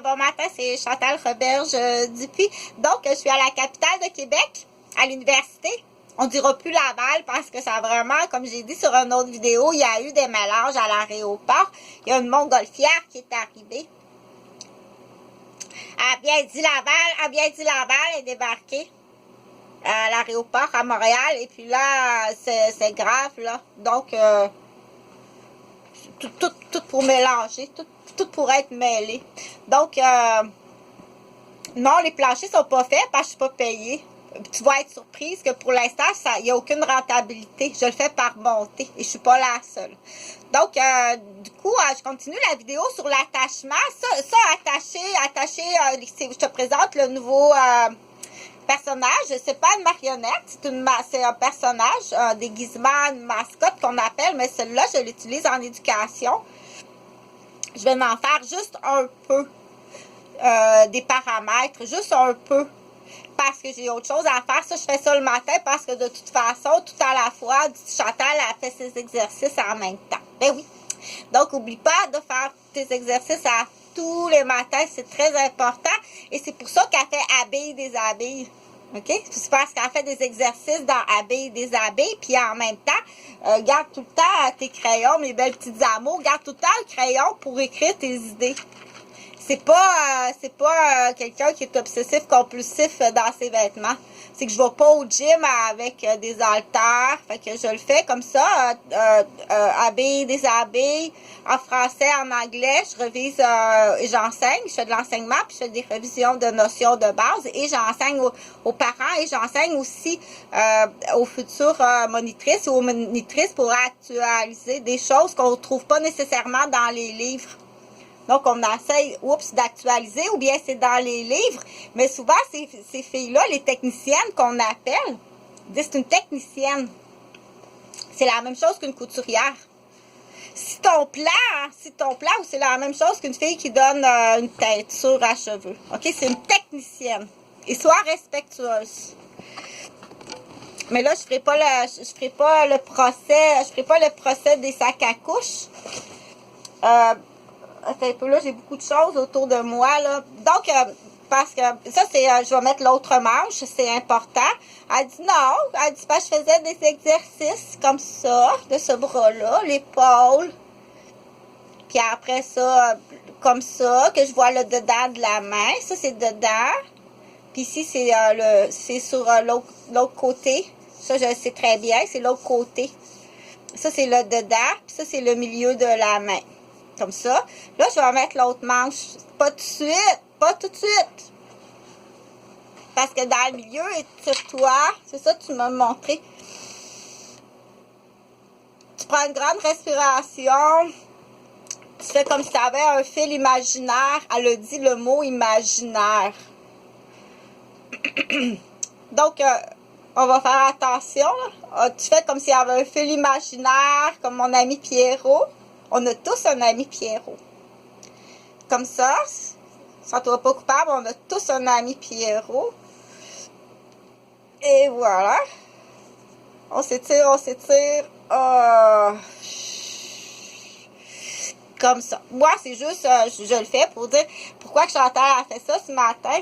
bon matin, c'est Chantal Roberge Dupuis. Donc, je suis à la capitale de Québec, à l'université. On dira plus Laval parce que ça a vraiment, comme j'ai dit sur une autre vidéo, il y a eu des mélanges à l'aéroport. Il y a une montgolfière qui est arrivée. Elle a bien dit Laval, elle est débarquée à l'aéroport à Montréal. Et puis là, c'est grave, là. Donc, tout pour mélanger, tout pour être mêlé. Donc, non, les planchers sont pas faits parce que je suis pas payée. Tu vas être surprise que pour l'instant, il n'y a aucune rentabilité. Je le fais par montée et je suis pas la seule. Donc, du coup, je continue la vidéo sur l'attachement. Ça attaché, je te présente le nouveau personnage. C'est pas une marionnette, c'est un personnage, un déguisement, une mascotte qu'on appelle, mais celle-là, je l'utilise en éducation. Je vais m'en faire juste un peu des paramètres, juste un peu. Parce que j'ai autre chose à faire. Ça, je fais ça le matin parce que de toute façon, tout à la fois, Chantal a fait ses exercices en même temps. Ben oui. Donc, n'oublie pas de faire tes exercices à tous les matins. C'est très important. Et c'est pour ça qu'elle fait habille des abeilles. OK? C'est parce qu'elle fait des exercices dans habille des abeilles. Puis en même temps, garde tout le temps tes crayons, mes belles petites amours. Garde tout le temps le crayon pour écrire tes idées. C'est pas quelqu'un qui est obsessif compulsif dans ses vêtements. C'est que je vais pas au gym avec des haltères. Fait que je le fais comme ça, habille, déshabille, en français, en anglais. Je révise et j'enseigne. Je fais de l'enseignement, puis je fais des révisions de notions de base. Et j'enseigne aux parents et j'enseigne aussi aux futures monitrices ou aux monitrices pour actualiser des choses qu'on ne trouve pas nécessairement dans les livres. Donc, on essaye, d'actualiser, ou bien c'est dans les livres. Mais souvent, ces filles-là, les techniciennes qu'on appelle, c'est une technicienne. C'est la même chose qu'une couturière. Si ton plan, c'est la même chose qu'une fille qui donne une teinture à cheveux. OK? C'est une technicienne. Et sois respectueuse. Mais là, je ferai pas le procès des sacs à couches. Un peu là, j'ai beaucoup de choses autour de moi, là. Donc, parce que ça, c'est, je vais mettre l'autre manche, c'est important. Elle dit non, elle dit pas, je faisais des exercices comme ça, de ce bras-là, l'épaule. Puis après ça, comme ça, que je vois le dedans de la main. Ça, c'est dedans. Puis ici, c'est sur l'autre côté. Ça, je sais très bien, c'est l'autre côté. Ça, c'est le dedans. Puis ça, c'est le milieu de la main. Comme ça. Là, je vais mettre l'autre manche. Pas tout de suite. Pas tout de suite. Parce que dans le milieu, étire-toi. C'est ça que tu m'as montré. Tu prends une grande respiration. Tu fais comme si tu avais un fil imaginaire. Elle a dit le mot imaginaire. Donc, on va faire attention. Tu fais comme s'il y avait un fil imaginaire, comme mon ami Pierrot. On a tous un ami Pierrot. Comme ça, sens-toi pas coupable, on a tous un ami Pierrot. Et voilà. On s'étire. Comme ça. Moi, c'est juste, je le fais pour dire pourquoi que Chantal a fait ça ce matin.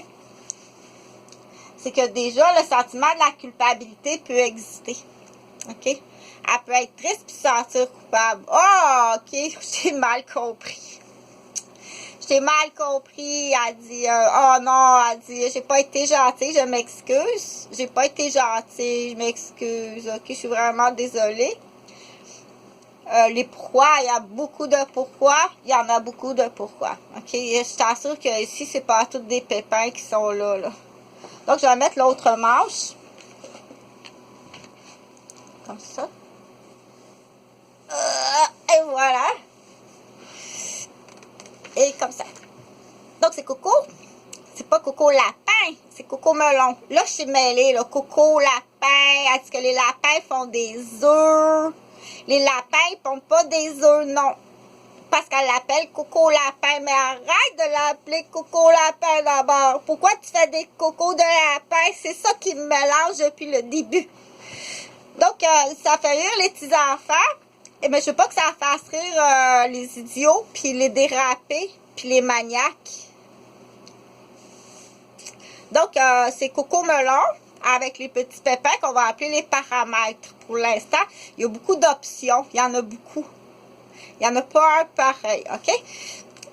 C'est que déjà, le sentiment de la culpabilité peut exister. OK? Elle peut être triste puis se sentir coupable. Ah, OK, j'ai mal compris. J'ai mal compris. Elle dit, oh non, elle dit, j'ai pas été gentille, je m'excuse. J'ai pas été gentille, je m'excuse. OK, je suis vraiment désolée. Les pourquoi, il y a beaucoup de pourquoi. Il y en a beaucoup de pourquoi. OK, je t'assure que ici, c'est pas tous des pépins qui sont là. Donc, je vais mettre l'autre manche. Comme ça. Et voilà. Et comme ça. Donc, c'est Coco. C'est pas Coco Lapin. C'est Coco Melon. Là, je suis mêlée. Là. Coco Lapin. Est-ce que les lapins font des œufs? Les lapins ne font pas des œufs, non. Parce qu'elle l'appelle Coco Lapin. Mais arrête de l'appeler Coco Lapin d'abord. Pourquoi tu fais des cocos de lapin? C'est ça qui me mélange depuis le début. Donc, ça fait rire les petits enfants. Mais je veux pas que ça fasse rire les idiots, puis les dérapés, puis les maniaques. Donc, c'est Coco Melon avec les petits pépins qu'on va appeler les paramètres. Pour l'instant, il y a beaucoup d'options. Il y en a beaucoup. Il n'y en a pas un pareil, OK?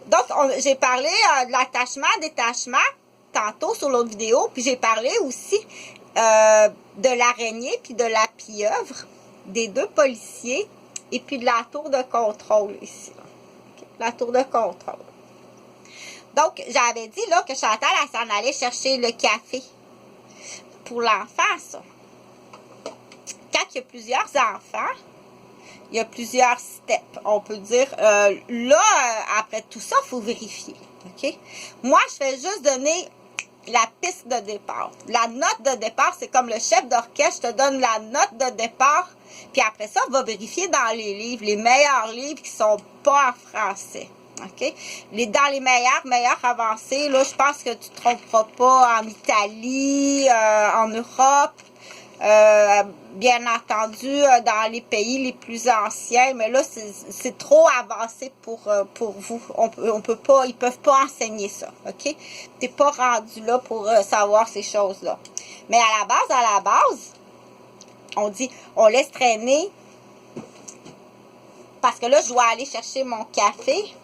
Donc, j'ai parlé de l'attachement, détachement, tantôt sur l'autre vidéo. Puis, j'ai parlé aussi de l'araignée puis de la pieuvre, des deux policiers, et puis de la tour de contrôle ici. Okay? La tour de contrôle. Donc, j'avais dit là que Chantal, elle s'en allait chercher le café pour l'enfant, ça. Quand il y a plusieurs enfants, il y a plusieurs steps, on peut dire. Après tout ça, il faut vérifier. OK? Moi, je fais juste donner la piste de départ. La note de départ, c'est comme le chef d'orchestre, je te donne la note de départ, puis après ça, on va vérifier dans les livres, les meilleurs livres qui sont pas en français. OK? Dans les meilleurs avancés, là, je pense que tu ne te tromperas pas en Italie, en Europe, bien entendu, dans les pays les plus anciens, mais là, c'est trop avancé pour vous. On peut pas, ils peuvent pas enseigner ça, OK? T'es pas rendu là pour savoir ces choses-là. Mais à la base, on dit, on laisse traîner, parce que là, je dois aller chercher mon café.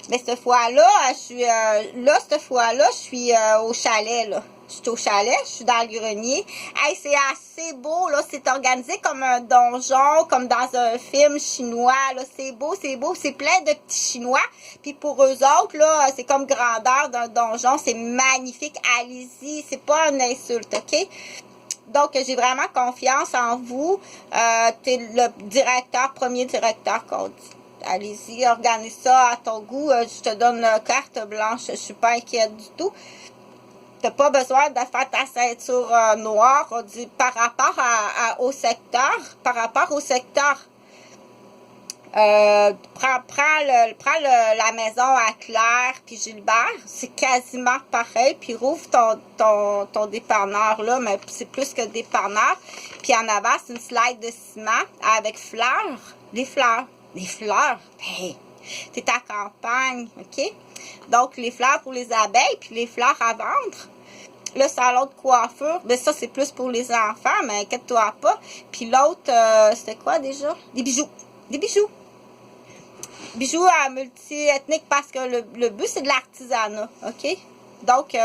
Mais cette fois-là, je suis au chalet, là. Je suis au chalet, je suis dans le grenier. Hey, c'est assez beau, là. C'est organisé comme un donjon, comme dans un film chinois, là. C'est beau, c'est beau. C'est plein de petits Chinois. Puis pour eux autres, là, c'est comme grandeur d'un donjon. C'est magnifique. Allez-y. C'est pas une insulte, OK? Donc, j'ai vraiment confiance en vous. T'es le premier directeur qu'on dit. Allez-y, organise ça à ton goût. Je te donne la carte blanche. Je suis pas inquiète du tout. Tu n'as pas besoin de faire ta ceinture noire par rapport au secteur. Par rapport au secteur, prends la maison à Claire puis Gilbert. C'est quasiment pareil. Puis rouvre ton dépanneur là, mais c'est plus que dépanneur. Puis en avant, c'est une slide de ciment avec fleurs. Les fleurs. Les fleurs, hey, t'es à campagne, OK? Donc, les fleurs pour les abeilles, puis les fleurs à vendre. Le salon de coiffure, ben ça, c'est plus pour les enfants, mais inquiète-toi pas. Puis l'autre, c'était quoi déjà? Des bijoux. Des bijoux. Bijoux à multi-ethnique parce que le but, c'est de l'artisanat, OK? Donc,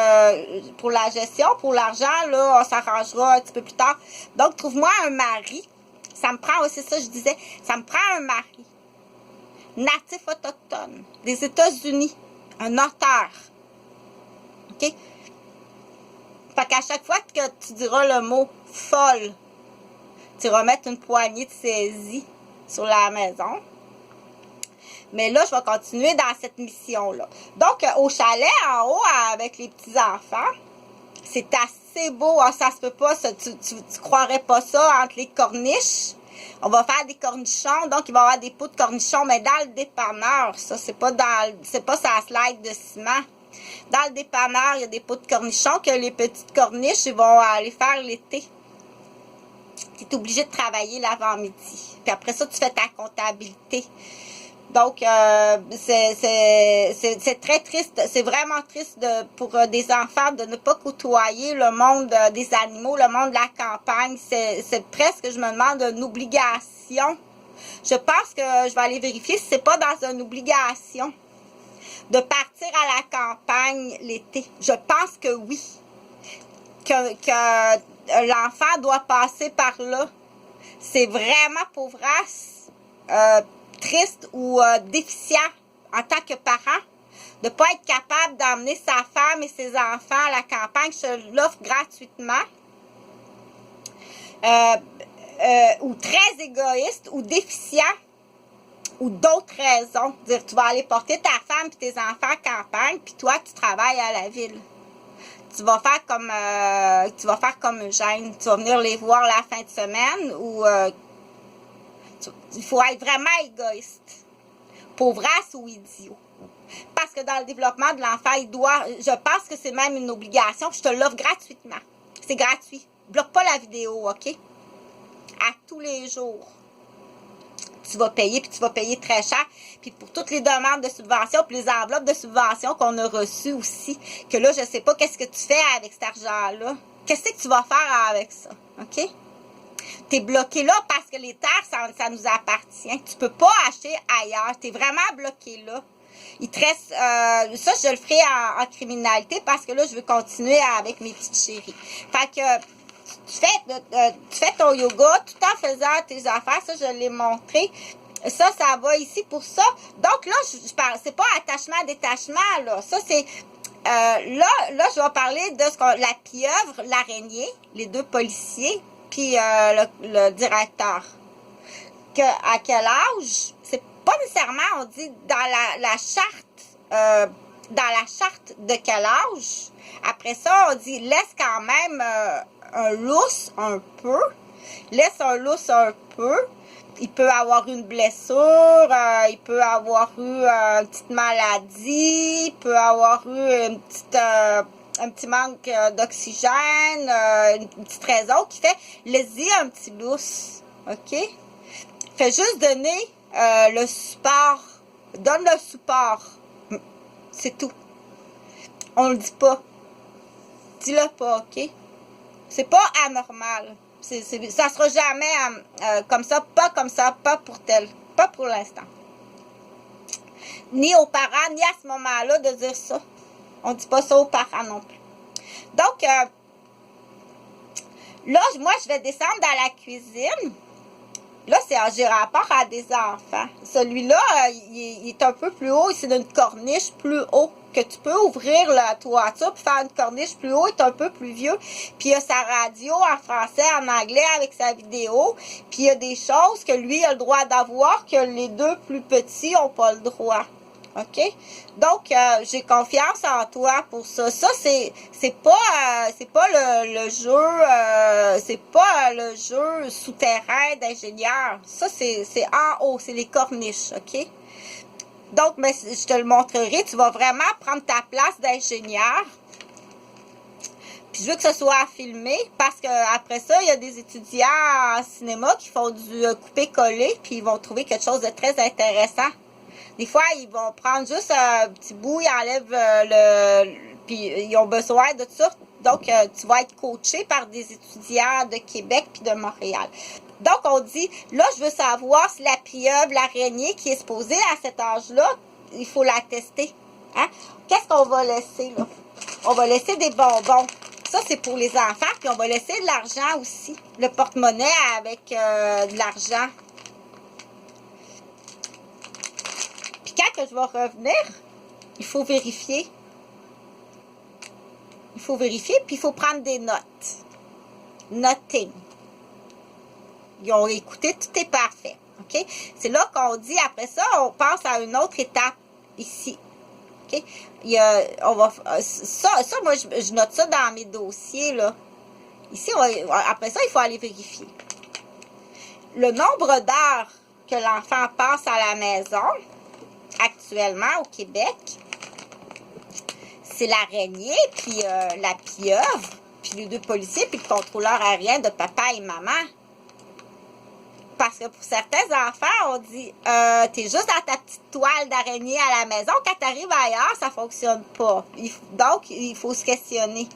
pour la gestion, pour l'argent, là, on s'arrangera un petit peu plus tard. Donc, trouve-moi un mari. Ça me prend aussi ça, je disais, ça me prend un mari. Natif autochtone des États-Unis, un auteur. OK? Fait qu'à chaque fois que tu diras le mot folle, tu vas mettre une poignée de saisie sur la maison. Mais là, je vais continuer dans cette mission-là. Donc, au chalet en haut, avec les petits-enfants, c'est assez beau. Hein, ça se peut pas, ça, tu croirais pas ça entre les corniches. On va faire des cornichons, donc il va y avoir des pots de cornichons, mais dans le dépanneur, ça, c'est pas sa slide de ciment. Dans le dépanneur, il y a des pots de cornichons que les petites corniches, ils vont aller faire l'été. Tu es obligé de travailler l'avant-midi. Puis après ça, tu fais ta comptabilité. Donc, c'est très triste, c'est vraiment triste pour des enfants de ne pas côtoyer le monde des animaux, le monde de la campagne. C'est presque, je me demande, une obligation. Je pense que je vais aller vérifier si c'est pas dans une obligation de partir à la campagne l'été. Je pense que oui. Que l'enfant doit passer par là. C'est vraiment pauvrasse. Triste ou déficient en tant que parent, de ne pas être capable d'emmener sa femme et ses enfants à la campagne, je l'offre gratuitement, ou très égoïste, ou déficient, ou d'autres raisons. Dire, tu vas aller porter ta femme et tes enfants à campagne, puis toi, tu travailles à la ville. Tu vas faire comme Eugène, tu vas venir les voir la fin de semaine, ou il faut être vraiment égoïste, pauvrasse ou idiot. Parce que dans le développement de l'enfant, je pense que c'est même une obligation, je te l'offre gratuitement. C'est gratuit. Bloque pas la vidéo, OK? À tous les jours. tu vas payer, puis tu vas payer très cher. Puis pour toutes les demandes de subvention, puis les enveloppes de subvention qu'on a reçues aussi, que là, je sais pas qu'est-ce que tu fais avec cet argent-là. Qu'est-ce que tu vas faire avec ça, OK? Tu es bloqué là parce que les terres, ça nous appartient. Tu peux pas acheter ailleurs. Tu es vraiment bloqué là. Il te reste, ça, je le ferai en criminalité parce que là, je veux continuer avec mes petites chéries. Fait que tu fais ton yoga tout en faisant tes affaires. Ça, je l'ai montré. Ça va ici pour ça. Donc là, je parle, c'est pas attachement-détachement, là. Ça, c'est... là, je vais parler de la pieuvre, l'araignée, les deux policiers, puis le directeur. À quel âge? C'est pas nécessairement, on dit, dans la charte de quel âge. Après ça, on dit, laisse quand même un lousse un peu. Laisse un lousse un peu. Il peut avoir une blessure, il peut avoir eu une petite maladie, il peut avoir eu un petit manque d'oxygène, une petite raison qui fait, laisse-y un petit lousse, OK? Fais juste donner le support. Donne le support. C'est tout. On le dit pas. Dis-le pas, OK? C'est pas anormal. Ça sera jamais comme ça, pas pour l'instant. Ni aux parents, ni à ce moment-là de dire ça. On dit pas ça aux parents non plus. Donc, là, moi, je vais descendre dans la cuisine. Là, j'ai rapport à des enfants. Celui-là, il est un peu plus haut. C'est une corniche plus haut. Que tu peux ouvrir la toiture puis faire une corniche plus haut, il est un peu plus vieux. Puis il y a sa radio en français, en anglais avec sa vidéo. Puis il y a des choses que lui a le droit d'avoir que les deux plus petits n'ont pas le droit. OK? Donc, j'ai confiance en toi pour ça. Ça, c'est pas le jeu, c'est pas le jeu souterrain d'ingénieur. Ça, c'est en haut, c'est les corniches, OK? Donc, mais je te le montrerai. Tu vas vraiment prendre ta place d'ingénieur. Puis, je veux que ce soit filmé parce que après ça, il y a des étudiants en cinéma qui font du couper-coller puis ils vont trouver quelque chose de très intéressant. Des fois, ils vont prendre juste un petit bout, ils enlèvent puis ils ont besoin de ça. Donc, tu vas être coaché par des étudiants de Québec puis de Montréal. Donc, on dit, là, je veux savoir si la pieuvre, l'araignée qui est exposée à cet âge-là, il faut la tester. Hein? Qu'est-ce qu'on va laisser, là? On va laisser des bonbons. Ça, c'est pour les enfants. Puis, on va laisser de l'argent aussi. Le porte-monnaie avec de l'argent. Puis, quand je vais revenir, il faut vérifier. Il faut vérifier, puis il faut prendre des notes. Noting. Ils ont écouté, tout est parfait. OK? C'est là qu'on dit, après ça, on passe à une autre étape ici. OK? Moi, je note ça dans mes dossiers, là. Ici, après ça, il faut aller vérifier. Le nombre d'heures que l'enfant passe à la maison, actuellement, au Québec, c'est l'araignée, puis la pieuvre, puis les deux policiers, puis le contrôleur aérien de papa et maman. Parce que pour certains enfants, on dit, t'es juste dans ta petite toile d'araignée à la maison. Quand t'arrives ailleurs, ça fonctionne pas. Donc, il faut se questionner.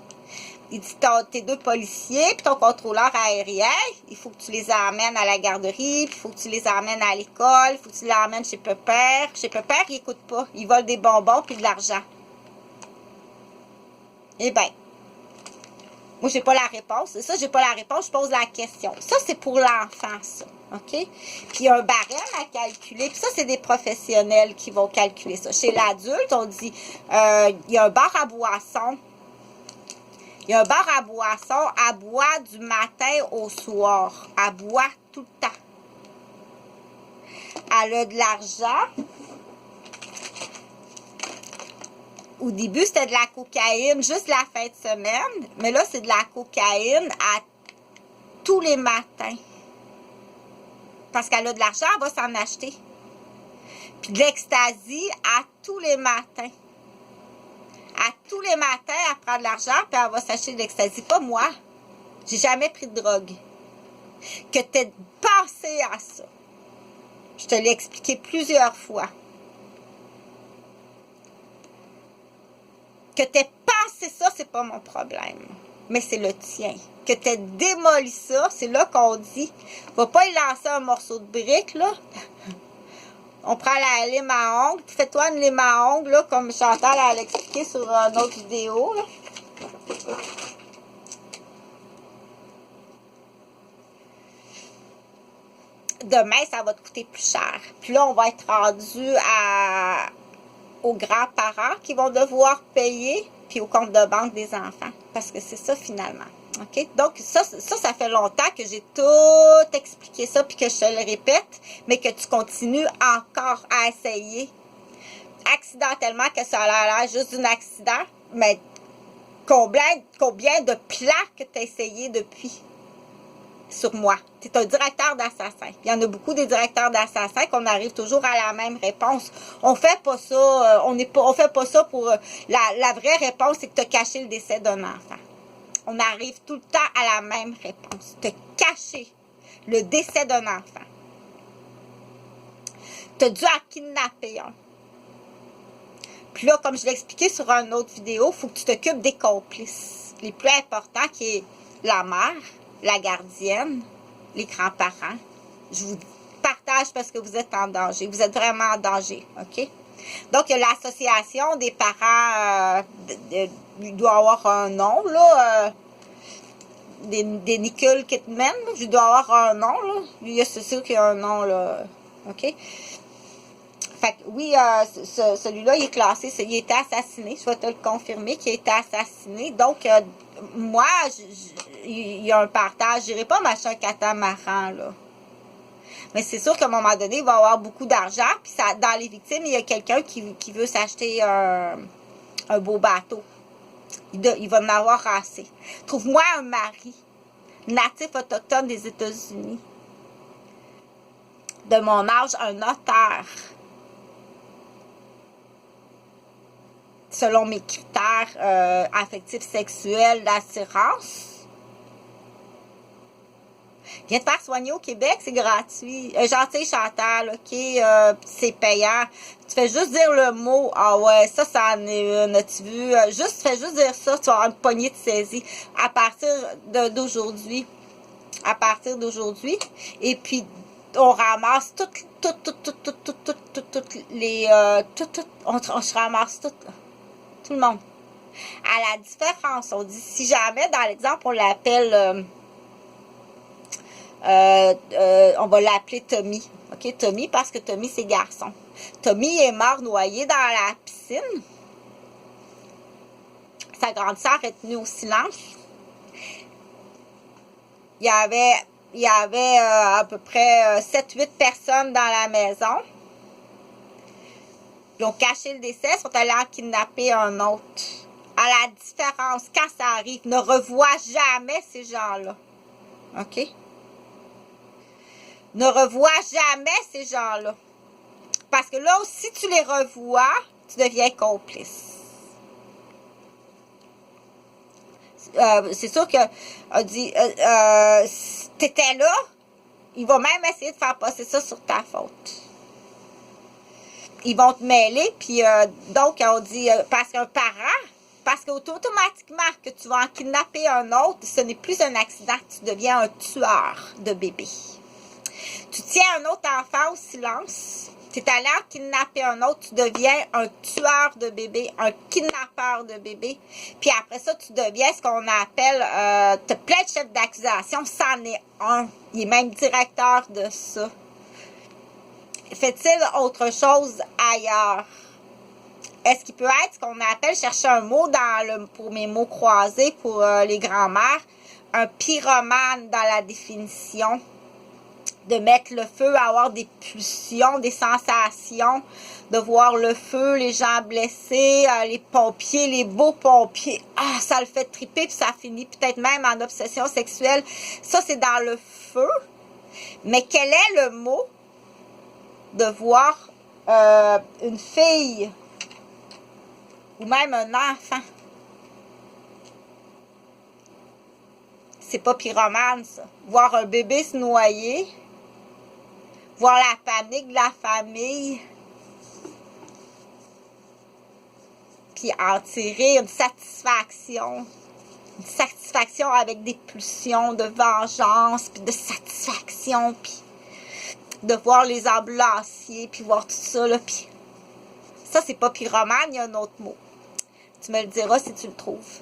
Il dit, tes deux policiers, puis ton contrôleur aérien, il faut que tu les amènes à la garderie, puis il faut que tu les amènes à l'école, il faut que tu les amènes chez Pépère. Chez Pépère, il n'écoute pas. Il vole des bonbons puis de l'argent. Eh bien, moi, j'ai pas la réponse. Ça, j'ai pas la réponse, je pose la question. Ça, c'est pour l'enfant, ça. OK? Puis, il y a un barème à calculer. Puis ça, c'est des professionnels qui vont calculer ça. Chez l'adulte, on dit, il y a un bar à boisson. Il y a un bar à boisson. Elle boit du matin au soir. Elle boit tout le temps. Elle a de l'argent. Au début, c'était de la cocaïne juste la fin de semaine. Mais là, c'est de la cocaïne à tous les matins. Parce qu'elle a de l'argent, elle va s'en acheter. Puis de l'ecstasy à tous les matins. À tous les matins, elle prend de l'argent, puis elle va s'acheter de l'ecstasy. Pas moi. J'ai jamais pris de drogue. Que t'aies pensé à ça. Je Je te l'ai expliqué plusieurs fois. Que tu aies pensé ça, c'est pas mon problème. Mais c'est le tien. Que tu aies démoli ça, c'est là qu'on dit, va pas y lancer un morceau de brique, là. On prend la lime à ongles. Fais-toi une lime à ongles, là, comme Chantal a expliqué sur une autre vidéo, là. Demain, ça va te coûter plus cher. Puis là, on va être rendu aux grands-parents qui vont devoir payer, puis au compte de banque des enfants. Parce que c'est ça, finalement. OK? Donc, ça fait longtemps que j'ai tout expliqué ça, puis que je te le répète, mais que tu continues encore à essayer accidentellement, que ça a l'air juste d'un accident, mais combien de plans que tu as essayé depuis sur moi? Tu es un directeur d'assassin. Il y en a beaucoup des directeurs d'assassins qu'on arrive toujours à la même réponse. On fait pas ça, on fait pas ça pour... la vraie réponse, c'est que tu as caché le décès d'un enfant. On arrive tout le temps à la même réponse. Tu as caché le décès d'un enfant. Tu as dû en kidnapper un. Puis là, comme je l'ai expliqué sur une autre vidéo, il faut que tu t'occupes des complices. Les plus importants, qui est la mère, la gardienne, les grands-parents. Je vous partage parce que vous êtes en danger. Vous êtes vraiment en danger, OK? Donc, il y a l'association des parents, il doit avoir un nom, là, des Nicole Kidman, je dois avoir un nom, là. C'est sûr qu'il y a un nom, là, OK? Fait que, oui, celui-là, il est classé, il a été assassiné, je vais te le confirmer qu'il a été assassiné. Donc, moi, il y a un partage, je n'irai pas m'acheter un catamaran, là. Mais c'est sûr qu'à un moment donné, il va y avoir beaucoup d'argent. Puis dans les victimes, il y a quelqu'un qui veut s'acheter un beau bateau. Il va en avoir assez. Trouve-moi un mari natif autochtone des États-Unis, de mon âge, un notaire, selon mes critères affectifs sexuels d'assurance. Viens te faire soigner au Québec, c'est gratuit. Gentil Chantal, OK, c'est payant. Tu fais juste dire le mot. Ah ouais, ça en est une. As-tu vu? Fais juste dire ça, tu vas avoir une poignée de saisie à partir d'aujourd'hui. À partir d'aujourd'hui. Et puis, on ramasse toutes les... on se ramasse tout le monde. À la différence, on dit, si jamais, dans l'exemple, on l'appelle... on va l'appeler Tommy. OK, Tommy, parce que Tommy, c'est garçon. Tommy est mort noyé dans la piscine. Sa grande sœur est tenue au silence. Il y avait à peu près 7-8 personnes dans la maison. Ils ont caché le décès, ils sont allés en kidnapper un autre. À la différence, quand ça arrive, ne revois jamais ces gens-là. OK? Ne revois jamais ces gens-là. Parce que là, si tu les revois, tu deviens complice. C'est sûr que si tu étais là, il va même essayer de faire passer ça sur ta faute. Ils vont te mêler, puis donc, on dit, parce qu'automatiquement que tu vas en kidnapper un autre, ce n'est plus un accident, tu deviens un tueur de bébé. Tu tiens un autre enfant au silence, tu es allé en kidnapper un autre, tu deviens un tueur de bébé, un kidnappeur de bébé. Puis après ça, tu deviens ce qu'on appelle, tu as plein de chefs d'accusation, c'en est un. Il est même directeur de ça. Fait-il autre chose ailleurs? Est-ce qu'il peut être ce qu'on appelle, chercher un mot pour mes mots croisés, pour les grands-mères, un pyromane dans la définition? De mettre le feu, avoir des pulsions, des sensations, de voir le feu, les gens blessés, les pompiers, les beaux pompiers. Ah, ça le fait triper, puis ça finit peut-être même en obsession sexuelle. Ça, c'est dans le feu. Mais quel est le mot de voir une fille ou même un enfant? C'est pas pyromane, ça. Voir un bébé se noyer, voir la panique de la famille, puis en tirer une satisfaction. Une satisfaction avec des pulsions de vengeance, puis de satisfaction, puis de voir les ambulanciers, puis voir tout ça, là, puis ça, c'est pas pyromane, il y a un autre mot. Tu me le diras si tu le trouves.